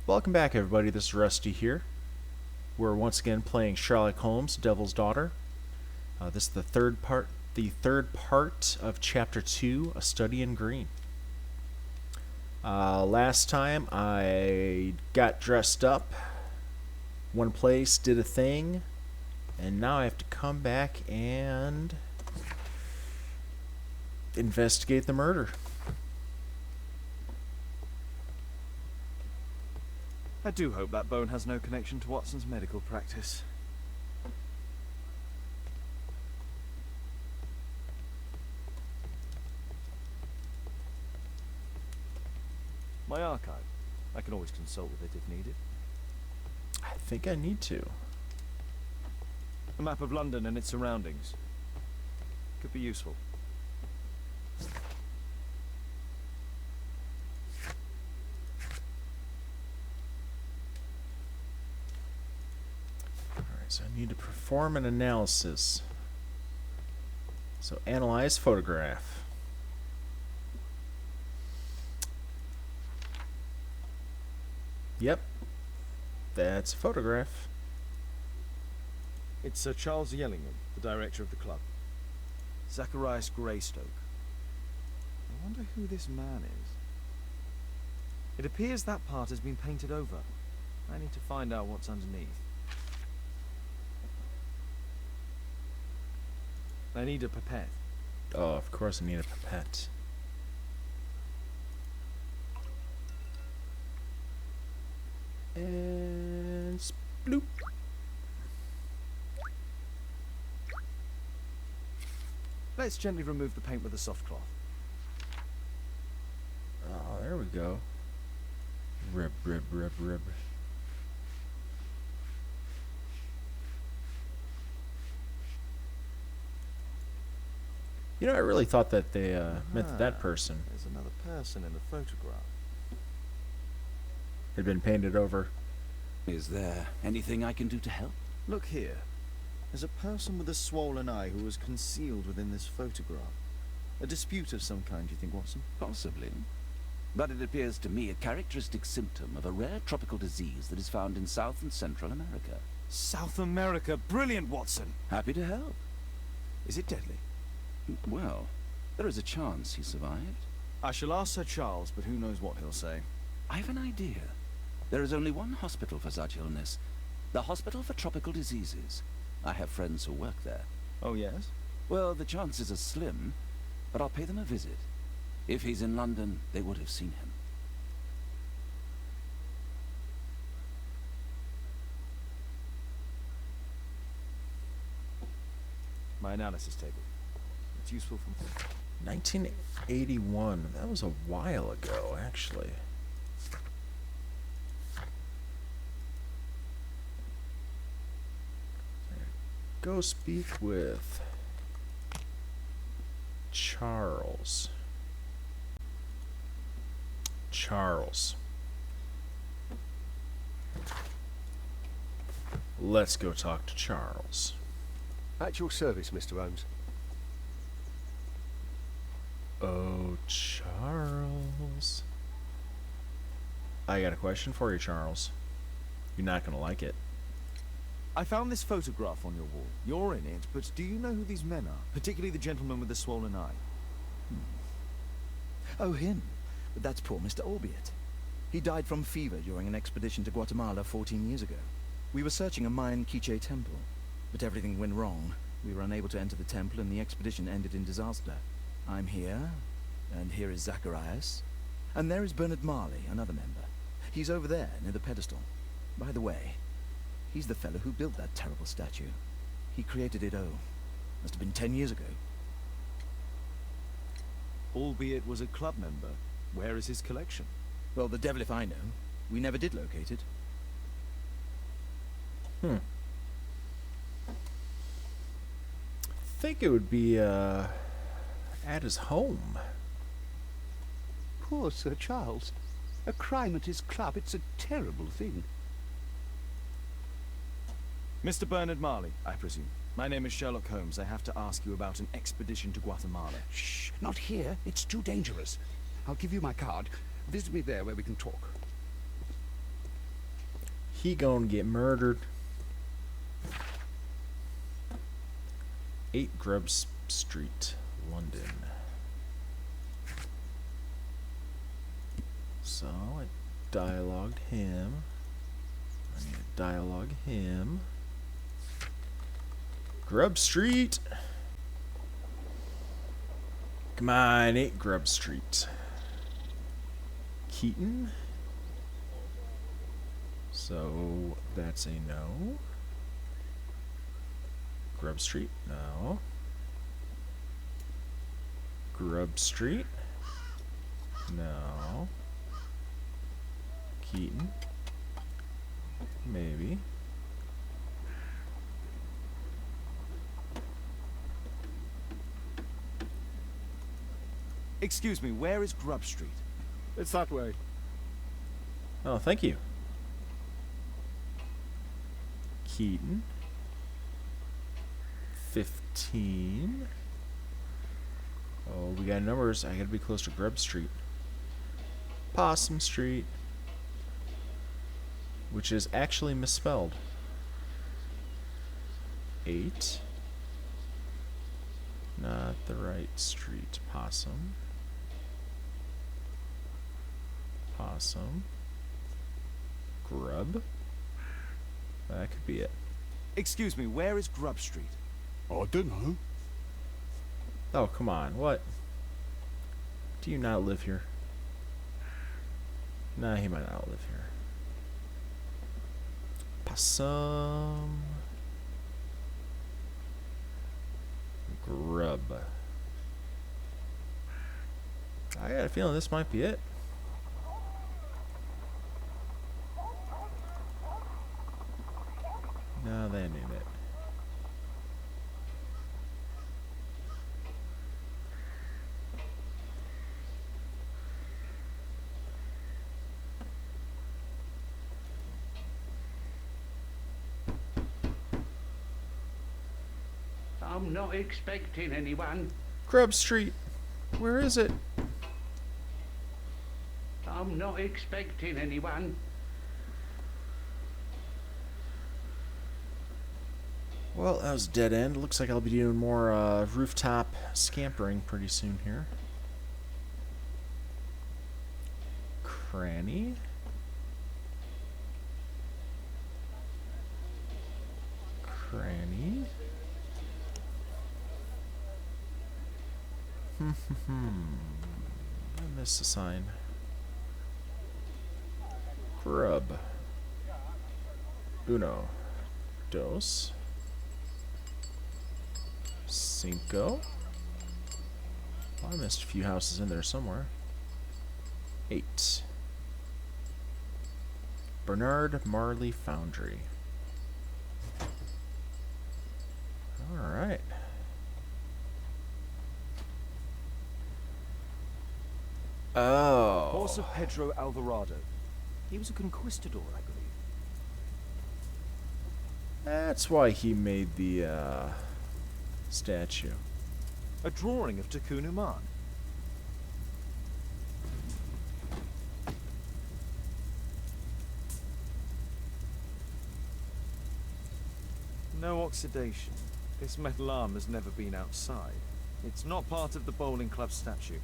Welcome back, everybody. This is Rusty here. We're once again playing Sherlock Holmes, Devil's Daughter. This is the third part of Chapter 2, A Study in Green. Last time I got dressed up, one place, did a thing, and now I have to come back and investigate the murder. I do hope that bone has no connection to Watson's medical practice. My archive. I can always consult with it if needed. I think I need to. A map of London and its surroundings. Could be useful. So I need to perform an analysis. So analyze photograph. Yep, that's a photograph. It's Sir Charles Yellingham, the director of the club. Zacharias Greystoke. I wonder who this man is. It appears that part has been painted over. I need to find out what's underneath. I need a pipette. Oh, of course I need a pipette. And sploop. Let's gently remove the paint with a soft cloth. Oh, there we go. Rib, rib, rib, rib. You know, I really thought that they meant that person There's another person in the photograph. had been painted over. Is there anything I can do to help? Look here. There's a person with a swollen eye who was concealed within this photograph. A dispute of some kind, do you think, Watson? Possibly. But it appears to me a characteristic symptom of a rare tropical disease that is found in South and Central America. South America! Brilliant, Watson! Happy to help. Is it deadly? Well, there is a chance he survived. I shall ask Sir Charles, but who knows what he'll say. I have an idea. There is only one hospital for such illness. The Hospital for Tropical Diseases. I have friends who work there. Oh, yes? Well, the chances are slim, but I'll pay them a visit. If he's in London, they would have seen him. My analysis table. It's useful for... 1981. That was a while ago, actually. Go speak with Charles. Charles. Let's go talk to Charles. At your service, Mr. Holmes. Oh, Charles. I got a question for you, Charles. You're not gonna like it. I found this photograph on your wall. You're in it, but do you know who these men are? Particularly the gentleman with the swollen eye. Oh, him. But that's poor Mr. Albiot. He died from fever during an expedition to Guatemala 14 years ago. We were searching a Mayan Quiche temple, but everything went wrong. We were unable to enter the temple and the expedition ended in disaster. I'm here, and here is Zacharias, and there is Bernard Marley, another member. He's over there, near the pedestal. By the way, he's the fellow who built that terrible statue. He created it, must have been 10 years ago. Albeit was a club member. Where is his collection? Well, the devil if I know. We never did locate it. Think it would be at his home. Poor Sir Charles. A crime at his club, it's a terrible thing. Mr. Bernard Marley, I presume. My name is Sherlock Holmes. I have to ask you about an expedition to Guatemala. Shh, not here. It's too dangerous. I'll give you my card. Visit me there where we can talk. He gonna get murdered. 8 Grubs Street, London. So I dialogued him. I need to dialogue him. Grub Street. Come on, 8 Grub Street. Keaton. So that's a no. Grub Street, no. Grub Street, no. Keaton, maybe. Excuse me, where is Grub Street? It's that way. Oh, thank you. Keaton. 15. Oh, we got numbers. I gotta be close to Grub Street. Possum Street. Which is actually misspelled. 8. Not the right street. Possum. Possum. Grub. That could be it. Excuse me, where is Grub Street? I don't know. Oh, come on. What? Do you not live here? Nah, he might not live here. Possum. Grub. I got a feeling this might be it. No, that ain't it. I'm not expecting anyone. Grub Street. Where is it? I'm not expecting anyone. Well, that was a dead end. Looks like I'll be doing more rooftop scampering pretty soon here. Cranny. Cranny. I missed a sign. Grub. Uno. Dos. Cinco. Well, I missed a few houses in there somewhere. 8. Bernard Marley Foundry. Alright. Oh. Horse of Pedro Alvarado. He was a conquistador, I believe. That's why he made the statue. A drawing of Tucumán. No oxidation. This metal arm has never been outside. It's not part of the bowling club statue.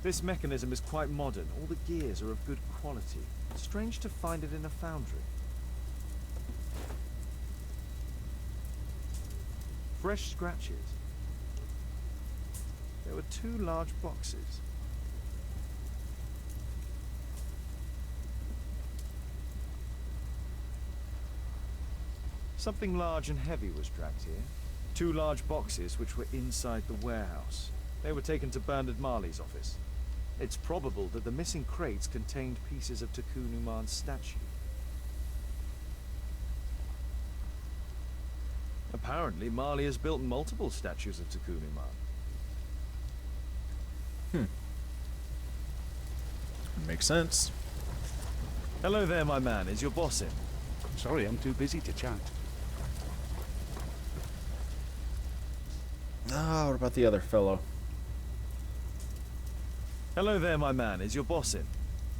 This mechanism is quite modern. All the gears are of good quality. Strange to find it in a foundry. Fresh scratches. There were 2 large boxes. Something large and heavy was dragged here. 2 large boxes which were inside the warehouse. They were taken to Bernard Marley's office. It's probable that the missing crates contained pieces of Tucumán's statue. Apparently, Marley has built multiple statues of Tucumán. Makes sense. Hello there, my man. Is your boss in? Sorry, I'm too busy to chat. Ah, what about the other fellow? Hello there, my man. Is your boss in?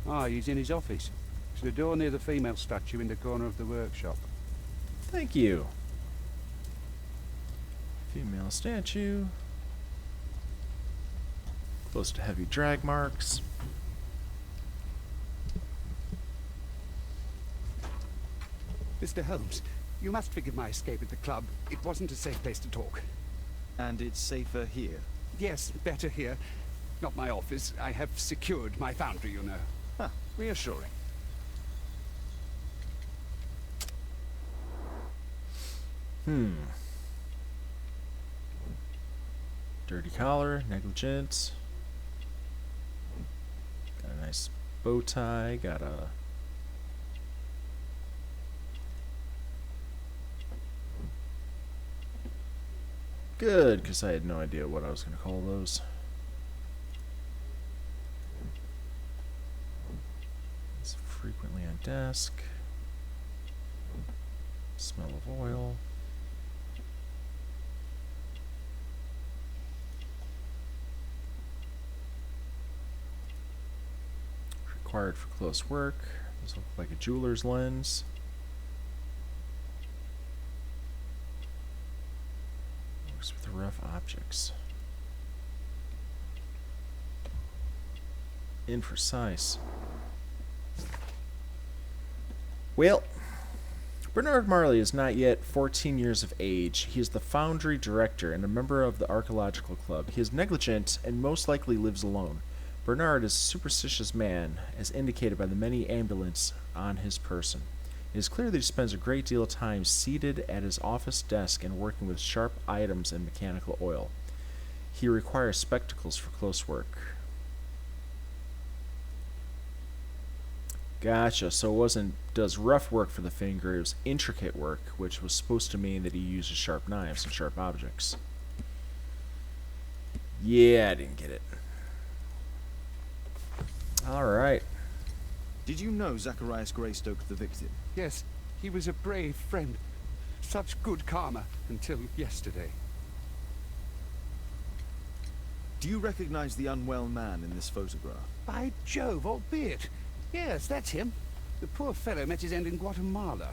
Ah, he's in his office. It's the door near the female statue in the corner of the workshop. Thank you. Female statue. Close to heavy drag marks. Mr. Holmes, you must forgive my escape at the club. It wasn't a safe place to talk. And it's safer here. Yes, better here. Not my office. I have secured my foundry, you know. Huh, reassuring. Dirty collar, negligent. Got a nice bow tie, got a... Good, because I had no idea what I was going to call those. It's frequently on desk. Smell of oil. Required for close work. This looks like a jeweler's lens. Works with rough objects. Imprecise. Well, Bernard Marley is not yet 14 years of age. He is the Foundry director and a member of the Archaeological Club. He is negligent and most likely lives alone. Bernard is a superstitious man, as indicated by the many amulets on his person. It is clear that he spends a great deal of time seated at his office desk and working with sharp items and mechanical oil. He requires spectacles for close work. Gotcha, so it wasn't does rough work for the finger, it was intricate work, which was supposed to mean that he uses sharp knives and sharp objects. Yeah, I didn't get it. Alright. Did you know Zacharias Greystoke, the victim? Yes, he was a brave friend. Such good karma until yesterday. Do you recognize the unwell man in this photograph? By Jove, albeit. Yes, that's him. The poor fellow met his end in Guatemala.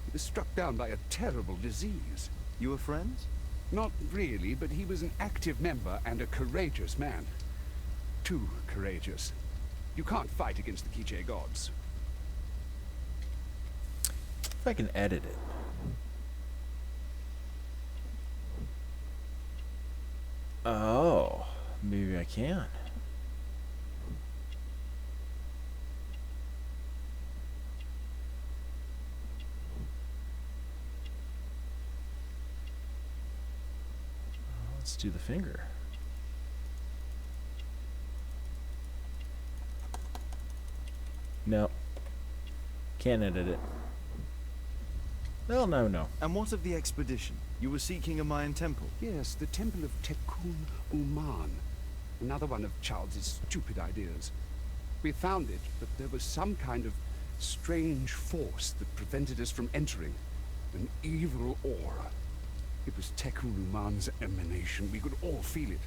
He was struck down by a terrible disease. You were friends? Not really, but he was an active member and a courageous man. Too courageous. You can't fight against the Quiche gods. If I can edit it. Oh, maybe I can. Let's do the finger. No. Can't edit it. Well, no. And what of the expedition? You were seeking a Mayan temple. Yes, the temple of Tekun Uman. Another one of Charles's stupid ideas. We found it, but there was some kind of strange force that prevented us from entering. An evil aura. It was Tekun Uman's emanation. We could all feel it.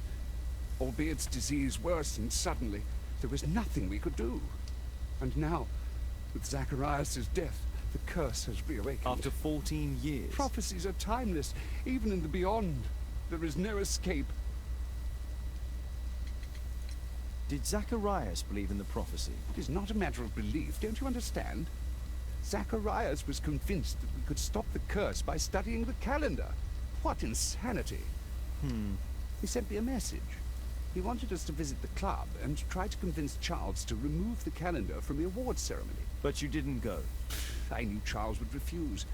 Albiet's disease worsened suddenly. There was nothing we could do. And now, with Zacharias' death, the curse has reawakened. After 14 years. Prophecies are timeless, even in the beyond. There is no escape. Did Zacharias believe in the prophecy? It is not a matter of belief, don't you understand? Zacharias was convinced that we could stop the curse by studying the calendar. What insanity! He sent me a message. He wanted us to visit the club and try to convince Charles to remove the calendar from the awards ceremony. But you didn't go. I knew Charles would refuse.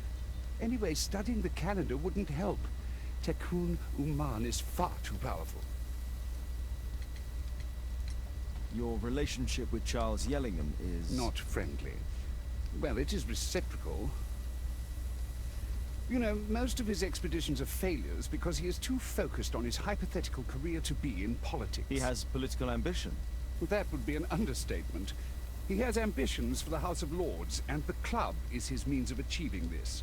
Anyway, studying the calendar wouldn't help. Tekun Uman is far too powerful. Your relationship with Charles Yellingham is... Not friendly. Well, it is reciprocal. You know, most of his expeditions are failures because he is too focused on his hypothetical career to be in politics. He has political ambition. That would be an understatement. He has ambitions for the House of Lords, and the club is his means of achieving this.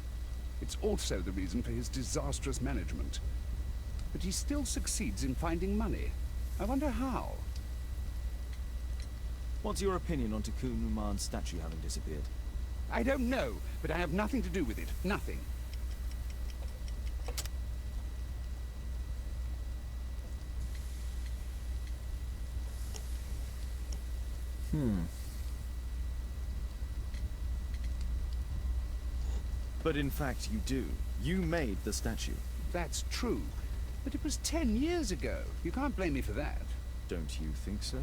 It's also the reason for his disastrous management. but he still succeeds in finding money. I wonder how. What's your opinion on Tikkun Uman's statue having disappeared? I don't know, but I have nothing to do with it. Nothing. But in fact you do. You made the statue. That's true. But it was 10 years ago. You can't blame me for that. Don't you think so?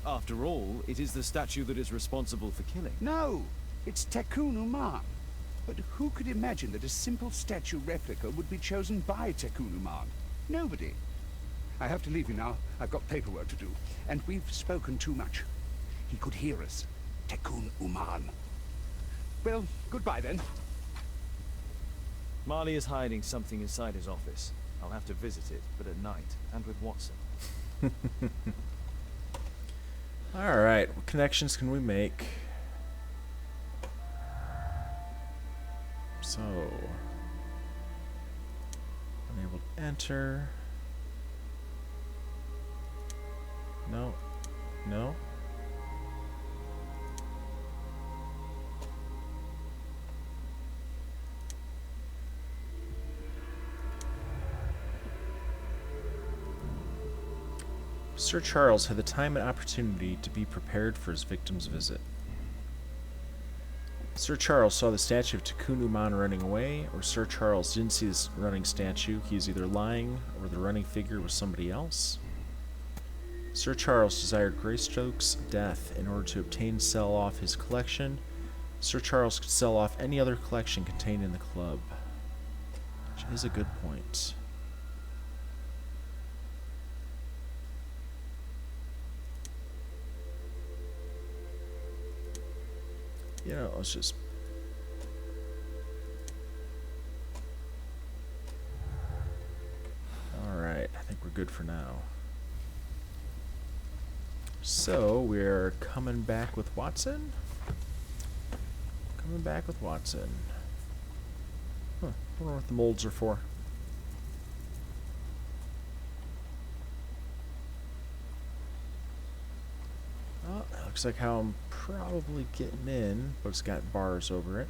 After all, it is the statue that is responsible for killing. No, it's Tikkun Uman. But who could imagine that a simple statue replica would be chosen by Tikkun Uman? Nobody. I have to leave you now. I've got paperwork to do. And we've spoken too much. He could hear us. Tikkun Uman. Well, goodbye then. Marley is hiding something inside his office. I'll have to visit it, but at night, and with Watson. Alright, what connections can we make? So, unable to enter. No. No. Sir Charles had the time and opportunity to be prepared for his victim's visit. Sir Charles saw the statue of Tikkun Uman running away, or Sir Charles didn't see this running statue. He is either lying, or the running figure was somebody else. Sir Charles desired Greystoke's death in order to obtain and sell off his collection. Sir Charles could sell off any other collection contained in the club. Which is a good point. You know, let's just... Alright, I think we're good for now. So, we're coming back with Watson? Coming back with Watson. Huh, I wonder what the molds are for. Oh, that looks like how I'm probably getting in, but it's got bars over it.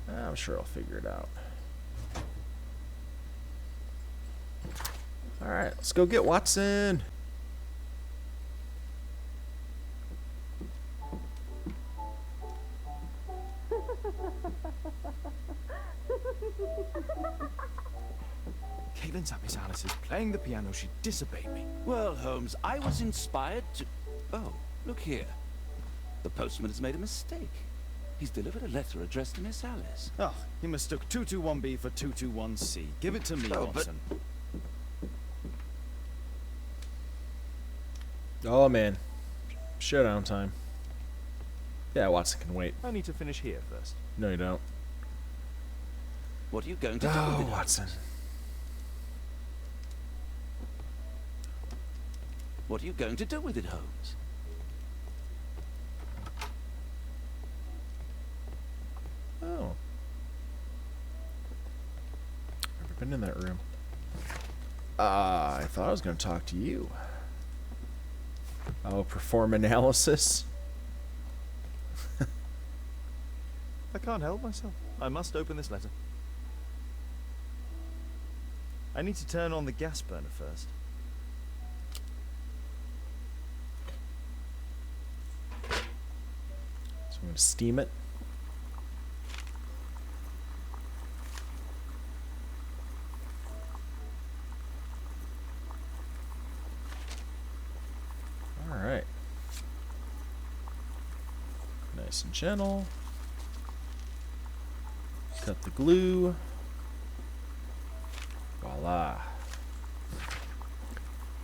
I'm sure I'll figure it out. Alright, let's go get Watson! Caitlin's at Miss Alice's playing the piano. She disobeyed me. Well, Holmes, I was inspired to... Oh, look here. The postman has made a mistake. He's delivered a letter addressed to Miss Alice. Oh, he mistook 221B for 221C. Give it to me, Oh, but- Watson. Oh man. Showdown time. Yeah, Watson can wait. I need to finish here first. No, you don't. What are you going to do Oh, with it? Watson. What are you going to do with it, Holmes? Oh. Never been in that room. I thought I was going to talk to you. Oh, perform analysis? I can't help myself. I must open this letter. I need to turn on the gas burner first. So I'm going to steam it. Alright. Nice and gentle. Cut the glue. Voila.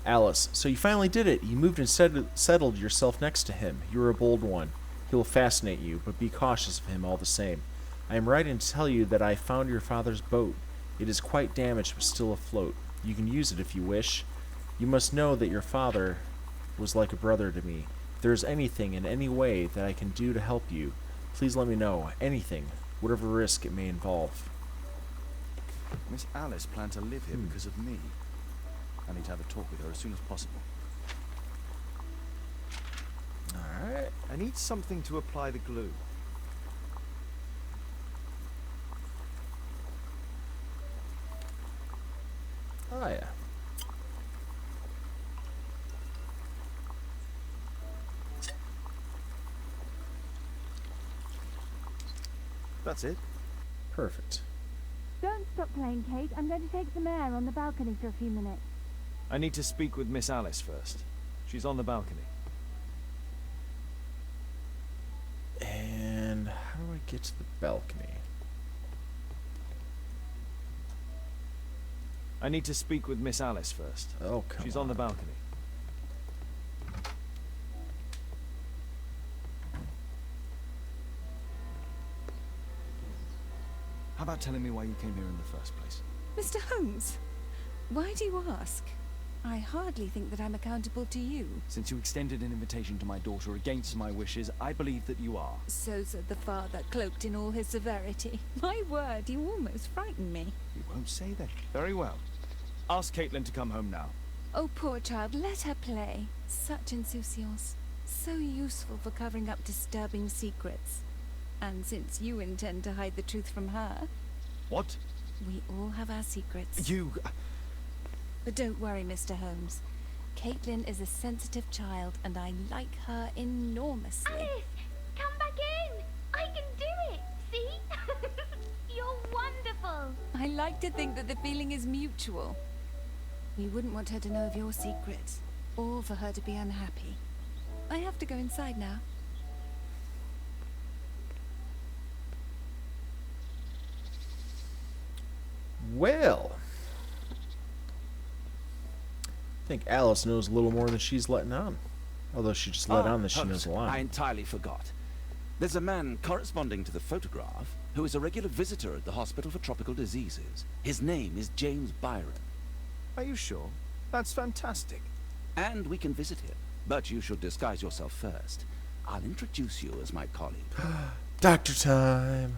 Alice, so you finally did it. You moved and settled yourself next to him. You were a bold one. He will fascinate you, but be cautious of him all the same. I am writing to tell you that I found your father's boat. It is quite damaged but still afloat. You can use it if you wish. You must know that your father was like a brother to me. If there is anything in any way that I can do to help you, please let me know. Anything, whatever risk it may involve. Miss Alice planned to live here because of me. I need to have a talk with her as soon as possible. Alright. I need something to apply the glue. Oh, yeah. That's it. Perfect. Don't stop playing, Kate. I'm going to take some air on the balcony for a few minutes. I need to speak with Miss Alice first. She's on the balcony. And how do I get to the balcony? I need to speak with Miss Alice first. Oh, come on. She's on the balcony. How about telling me why you came here in the first place? Mr. Holmes, why do you ask? I hardly think that I'm accountable to you. Since you extended an invitation to my daughter against my wishes, I believe that you are. So said the father, cloaked in all his severity. My word, you almost frightened me. You won't say that. Very well. Ask Caitlin to come home now. Oh, poor child, let her play. Such insouciance. So useful for covering up disturbing secrets. And since you intend to hide the truth from her... What? We all have our secrets. You... But don't worry, Mr. Holmes. Caitlin is a sensitive child, and I like her enormously. Alice, come back in. I can do it. See? You're wonderful. I like to think that the feeling is mutual. We wouldn't want her to know of your secrets, or for her to be unhappy. I have to go inside now. Well, I think Alice knows a little more than she's letting on. Although she just let on that she Holmes, knows a lot. I entirely forgot. There's a man corresponding to the photograph who is a regular visitor at the Hospital for Tropical Diseases. His name is James Byron. Are you sure? That's fantastic. And we can visit him. But you should disguise yourself first. I'll introduce you as my colleague. Doctor time.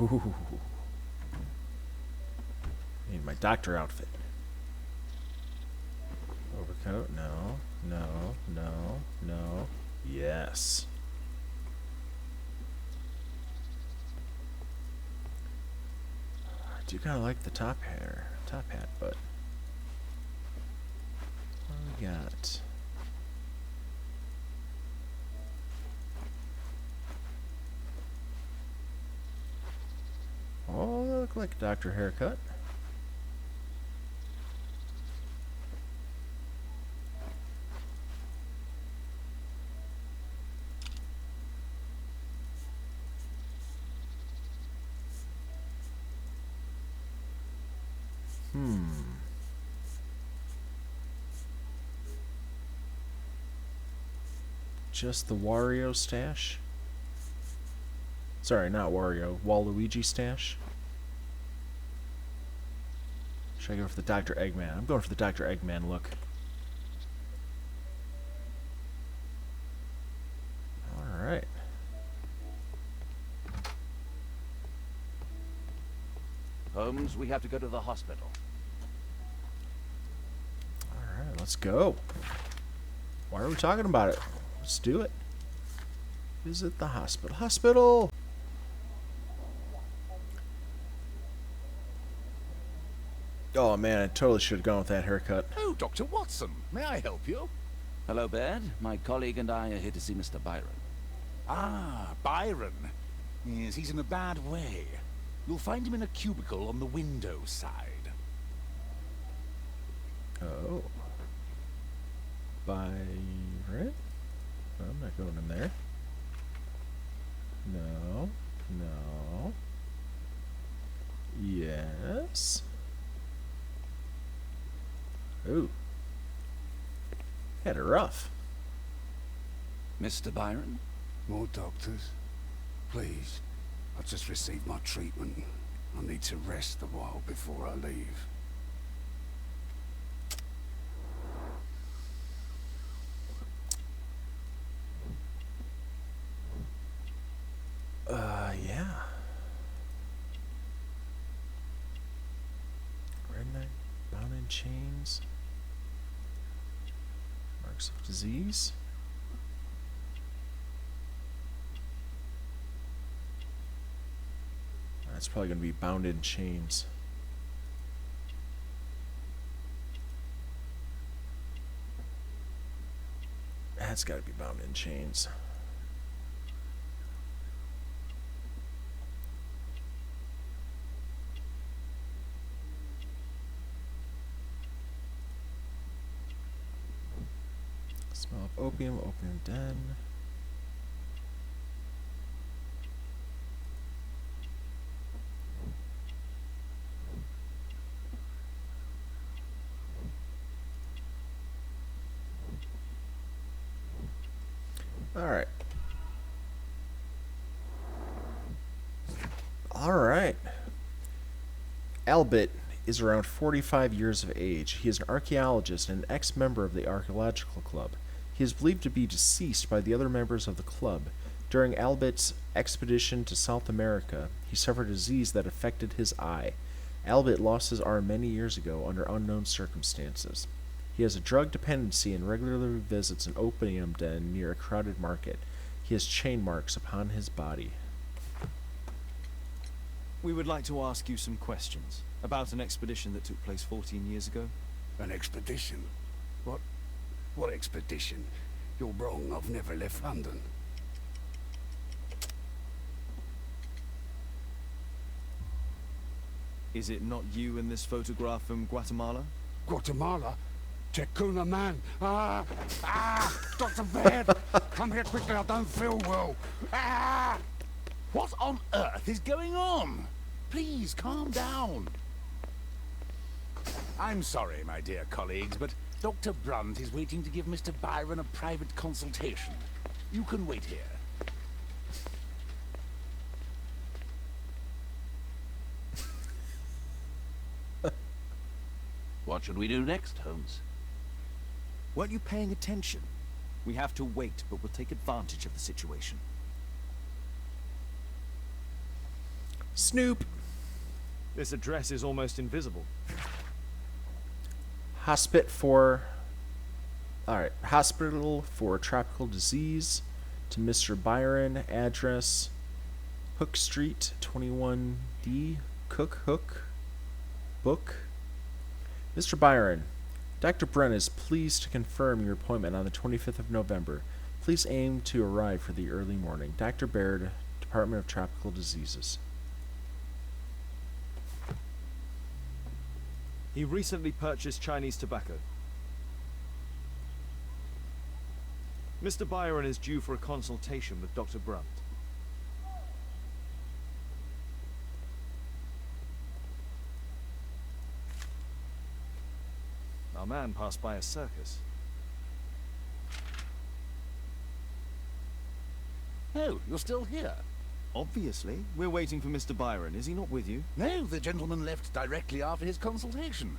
Ooh. Need my doctor outfit. Overcoat? No. No. No. No. Yes. I do kind of like the top hat, but what do we got? Oh, they look like a doctor haircut. Just the Wario stash? Sorry, not Wario. Waluigi stash? Should I go for the Dr. Eggman? I'm going for the Dr. Eggman look. Alright. Holmes, we have to go to the hospital. Alright, let's go. Why are we talking about it? Let's do it. Visit the hospital. Hospital! Oh man, I totally should have gone with that haircut. Oh, Dr. Watson, may I help you? Hello, Baird. My colleague and I are here to see Mr. Byron. Ah, Byron. Yes, he's in a bad way. You'll find him in a cubicle on the window side. Oh. Byron? I'm not going in there. No. No. Yes. Ooh. Had it rough. Mr. Byron? More doctors? Please. I've just received my treatment. I need to rest a while before I leave. Yeah. chains. Marks of disease. That's probably going to be bound in chains. That's got to be bound in chains. Smell of opium, opium den. Alright. Alright. Albert is around 45 years of age. He is an archaeologist and an ex-member of the Archaeological Club. He is believed to be deceased by the other members of the club. During Albert's expedition to South America, he suffered a disease that affected his eye. Albert lost his arm many years ago under unknown circumstances. He has a drug dependency and regularly visits an opium den near a crowded market. He has chain marks upon his body. We would like to ask you some questions about an expedition that took place 14 years ago. An expedition? What expedition? You're wrong, I've never left London. Is it not you in this photograph from Guatemala? Guatemala? Chekuna man! Dr. Baird! Come here quickly, I don't feel well! What on earth is going on? Please, calm down. I'm sorry, my dear colleagues, but Dr. Brunt is waiting to give Mr. Byron a private consultation. You can wait here. What should we do next, Holmes? Weren't you paying attention? We have to wait, but we'll take advantage of the situation. Snoop. This address is almost invisible. Hospital for tropical disease to Mr. Byron. Address Hook Street, 21D. Hook. Book. Mr. Byron, Dr. Brent is pleased to confirm your appointment on the 25th of November. Please aim to arrive for the early morning. Dr. Baird, Department of Tropical Diseases. He recently purchased Chinese tobacco. Mr. Byron is due for a consultation with Dr. Brunt. Our man passed by a circus. Oh, you're still here? Obviously. We're waiting for Mr. Byron. Is he not with you? No, the gentleman left directly after his consultation.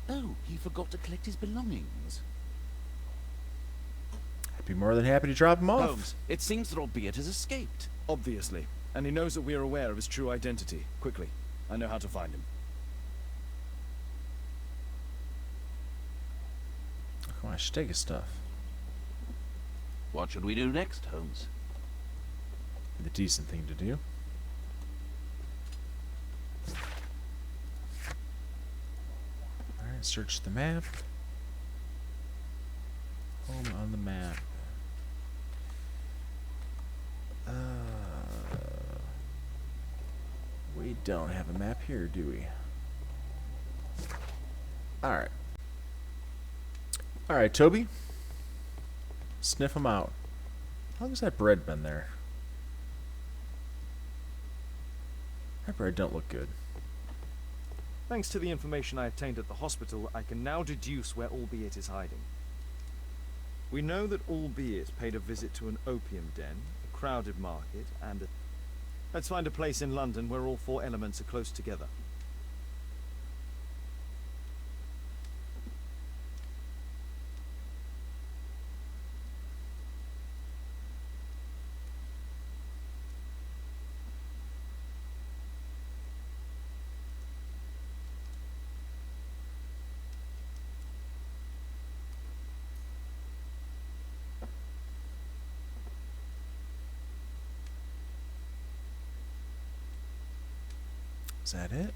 Oh, he forgot to collect his belongings. I'd be more than happy to drop him off. Holmes, it seems that Albeit has escaped. Obviously. And he knows that we are aware of his true identity. Quickly. I know how to find him. Come on, I should take his stuff. What should we do next, Holmes? The decent thing to do. Alright, search the map. Home on the map. We don't have a map here, do we? Alright. Alright, Toby. Sniff him out. How long has that bread been there? That bread don't look good. Thanks to the information I obtained at the hospital, I can now deduce where Albeit is hiding. We know that Albeit paid a visit to an opium den, a crowded market, and a... Let's find a place in London where all four elements are close together. Is that it?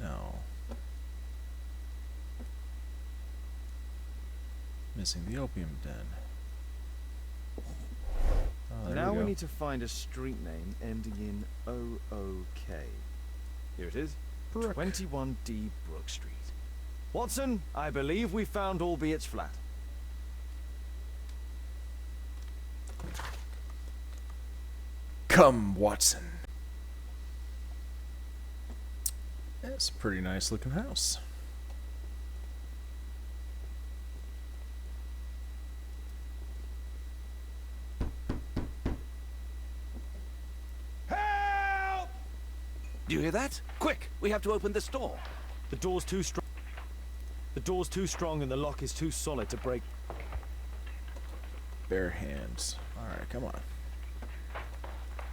No. Missing the opium den. Oh, there Now we we go. need to find a street name ending in OOK. Here it is. Brook. 21D Brook Street. Watson, I believe we found Albiet's flat. Come, Watson. That's a pretty nice looking house. Do you hear that? Quick! We have to open this door. The door's too strong. The door's too strong and the lock is too solid to break. Bare hands. Alright, come on.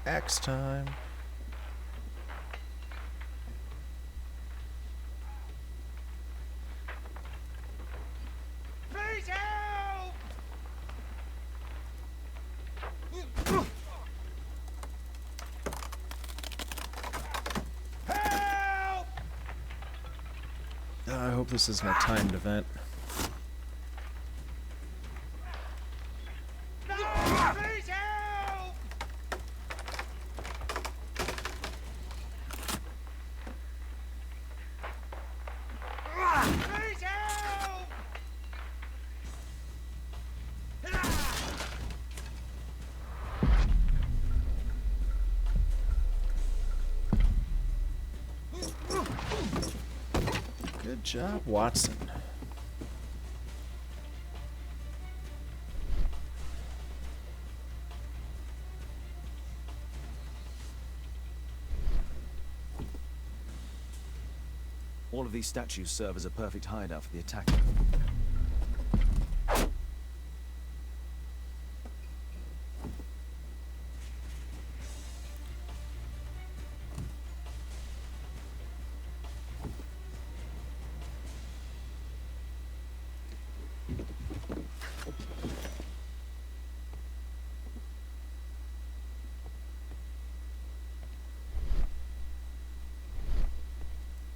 Axe time. Please help! Help! I hope this isn't a timed event. Please help! Please help! Good job, Watson. All of these statues serve as a perfect hideout for the attacker.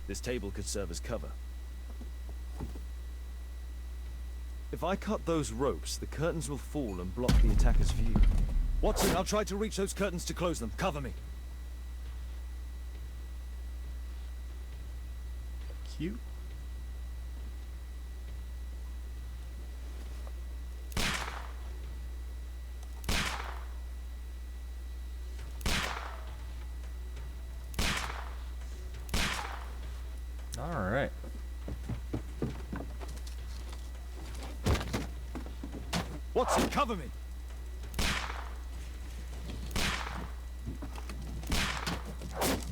This table could serve as cover. If I cut those ropes, the curtains will fall and block the attacker's view. Watson, I'll try to reach those curtains to close them. Cover me. Cute. All right. Watson, cover me.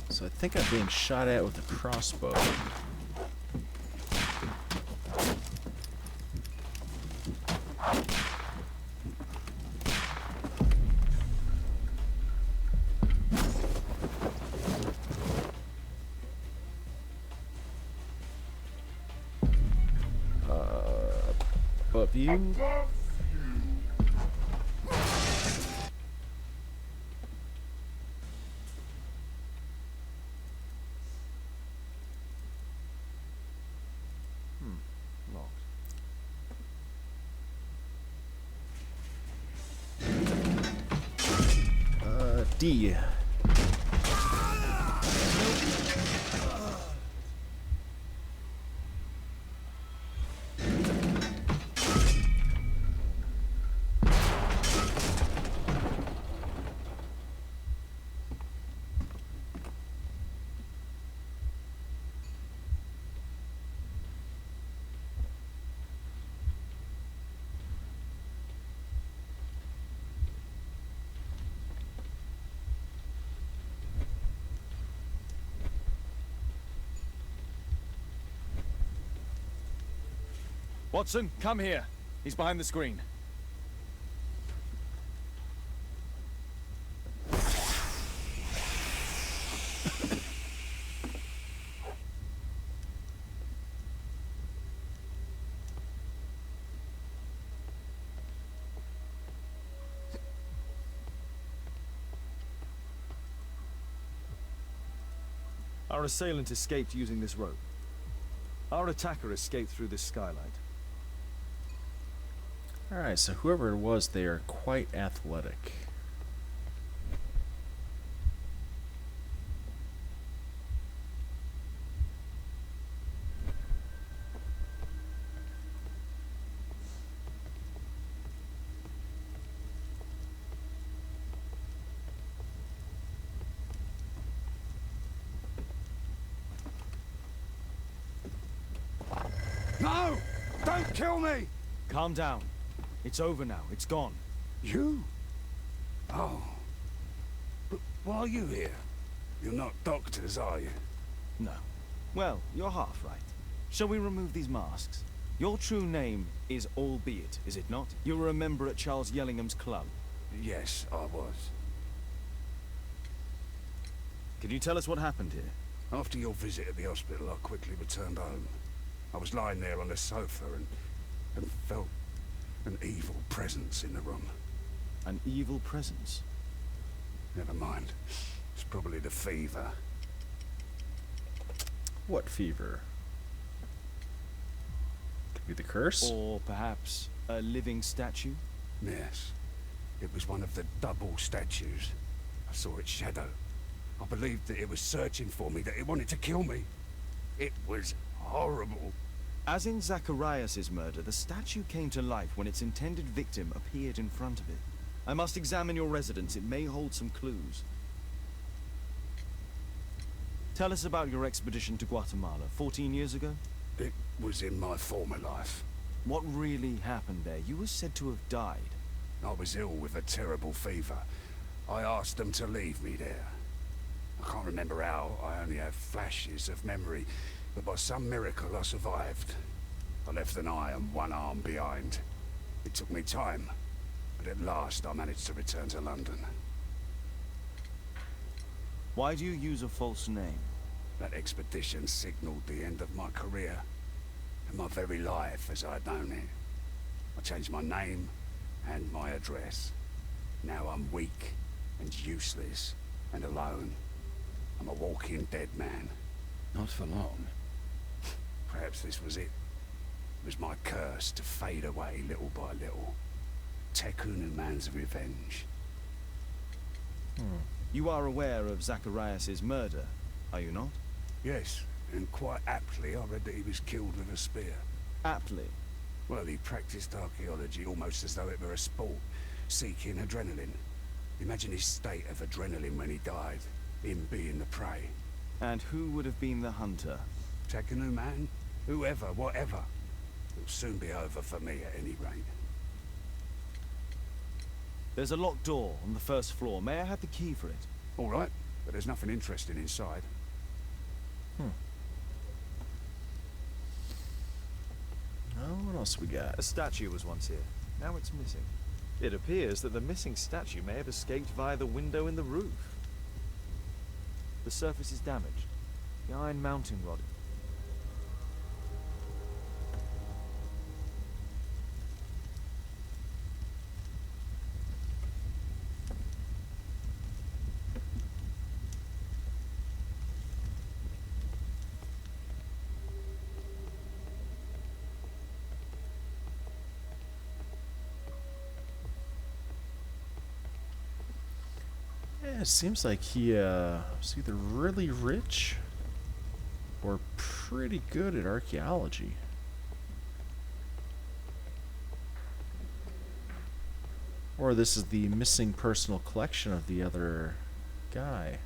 So I think I'm being shot at with a crossbow. Above you. Locked. D. Watson, come here. He's behind the screen. Our assailant escaped using this rope. Our attacker escaped through this skylight. Alright, so whoever it was, they are quite athletic. No! Don't kill me! Calm down. It's over now. It's gone. You? Oh. But why are you here? You're not doctors, are you? No. Well, you're half right. Shall we remove these masks? Your true name is Albeit, is it not? You were a member at Charles Yellingham's club. Yes, I was. Can you tell us what happened here? After your visit at the hospital, I quickly returned home. I was lying there on the sofa and felt an evil presence in the room. An evil presence? Never mind. It's probably the fever. What fever? Could be the curse? Or perhaps a living statue? Yes. It was one of the double statues. I saw its shadow. I believed that it was searching for me, that it wanted to kill me. It was horrible. As in Zacharias' murder, the statue came to life when its intended victim appeared in front of it. I must examine your residence. It may hold some clues. Tell us about your expedition to Guatemala 14 years ago. It was in my former life. What really happened there? You were said to have died. I was ill with a terrible fever. I asked them to leave me there. I can't remember how. I only have flashes of memory. But by some miracle, I survived. I left an eye and one arm behind. It took me time, but at last I managed to return to London. Why do you use a false name? That expedition signaled the end of my career, and my very life as I'd known it. I changed my name and my address. Now I'm weak and useless and alone. I'm a walking dead man. Not for long. Perhaps this was it. It was my curse to fade away little by little. Tekunu man's revenge. You are aware of Zacharias' murder, are you not? Yes, and quite aptly I read that he was killed with a spear. Aptly. Well, he practiced archaeology almost as though it were a sport, seeking adrenaline. Imagine his state of adrenaline when he died, him being the prey. And who would have been the hunter? Tekunu man? Whoever, whatever. It'll soon be over for me at any rate. There's a locked door on the first floor. May I have the key for it? All right, but there's nothing interesting inside. Oh, what else we got? A statue was once here. Now it's missing. It appears that the missing statue may have escaped via the window in the roof. The surface is damaged. The iron mounting rod. Yeah, it seems like he was either really rich or pretty good at archaeology. Or this is the missing personal collection of the other guy.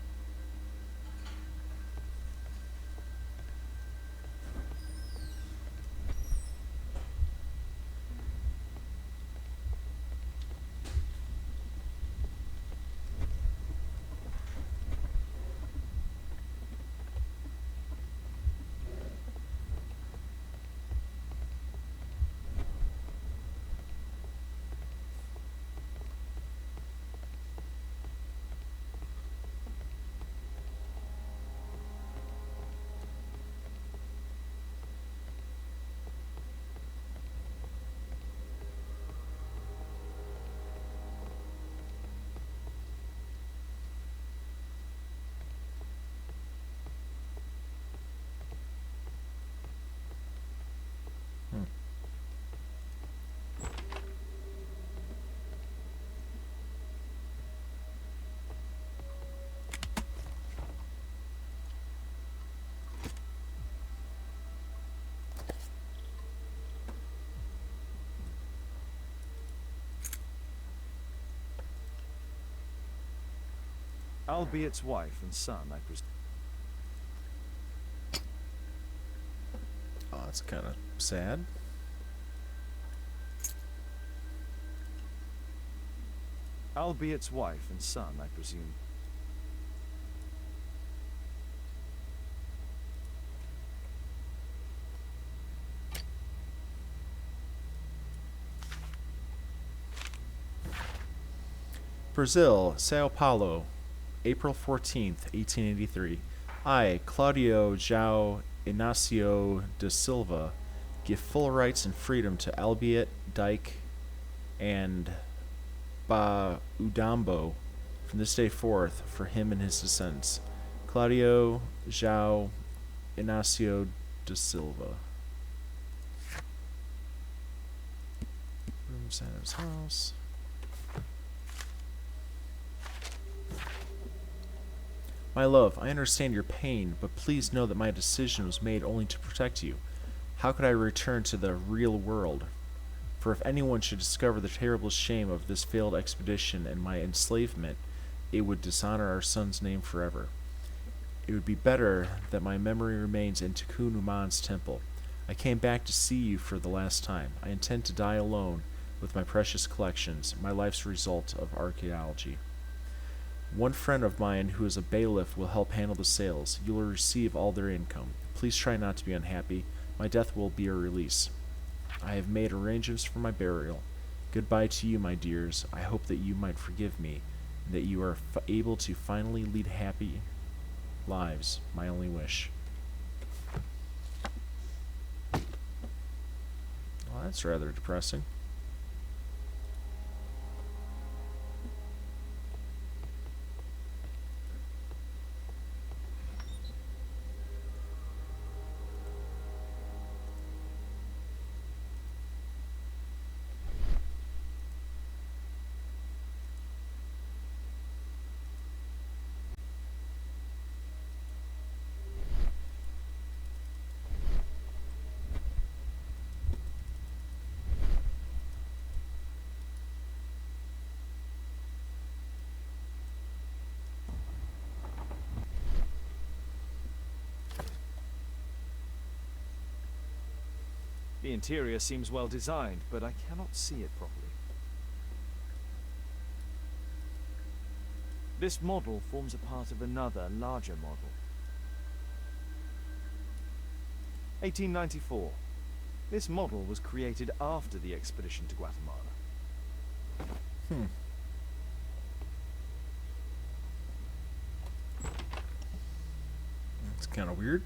Albiet's wife and son, I presume. Oh, that's kind of sad. Albiet's wife and son, I presume. Brazil, Sao Paulo, April 14th, 1883. I, Claudio João Inácio da Silva, give full rights and freedom to Albiet Dyke and Ba Udambo from this day forth for him and his descendants. Claudio João Inácio da Silva. From Santa's house. My love, I understand your pain, but please know that my decision was made only to protect you. How could I return to the real world? For if anyone should discover the terrible shame of this failed expedition and my enslavement, it would dishonor our son's name forever. It would be better that my memory remains in Tikkun Uman's temple. I came back to see you for the last time. I intend to die alone with my precious collections, my life's result of archaeology. One friend of mine who is a bailiff will help handle the sales. You will receive all their income. Please try not to be unhappy. My death will be a release. I have made arrangements for my burial. Goodbye to you, my dears. I hope that you might forgive me, and that you are able to finally lead happy lives. My only wish. Well, that's rather depressing. The interior seems well designed, but I cannot see it properly. This model forms a part of another, larger model. 1894. This model was created after the expedition to Guatemala. That's kind of weird.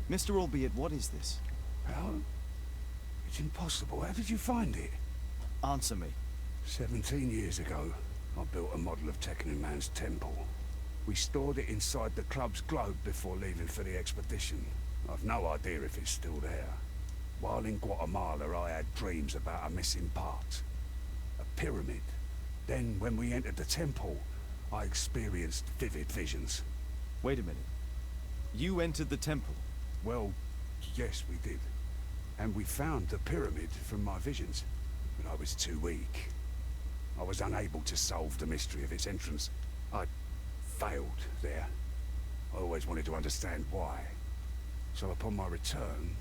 Mr. Albiet, what is this? How? It's impossible. How did you find it? Answer me. 17 years ago, I built a model of Tikkun Uman's temple. We stored it inside the club's globe before leaving for the expedition. I've no idea if it's still there. While in Guatemala, I had dreams about a missing part. A pyramid. Then, when we entered the temple, I experienced vivid visions. Wait a minute. You entered the temple? Well, yes, we did. And we found the pyramid from my visions. But I was too weak. I was unable to solve the mystery of its entrance. I failed there. I always wanted to understand why. So upon my return...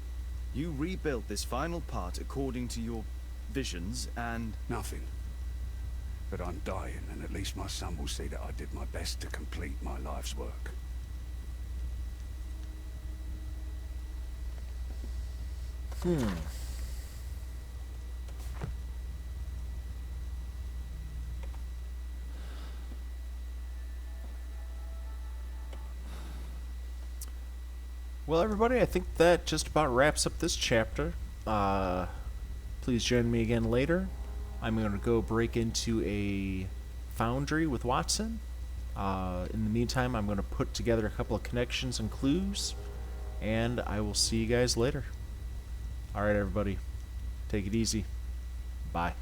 You rebuilt this final part according to your visions and... Nothing. But I'm dying, and at least my son will see that I did my best to complete my life's work. Well, everybody, I think that just about wraps up this chapter. Please join me again later. I'm going to go break into a Foundry with Watson. In the meantime, I'm going to put together a couple of connections and clues, and I will see you guys later. All right, everybody. Take it easy. Bye.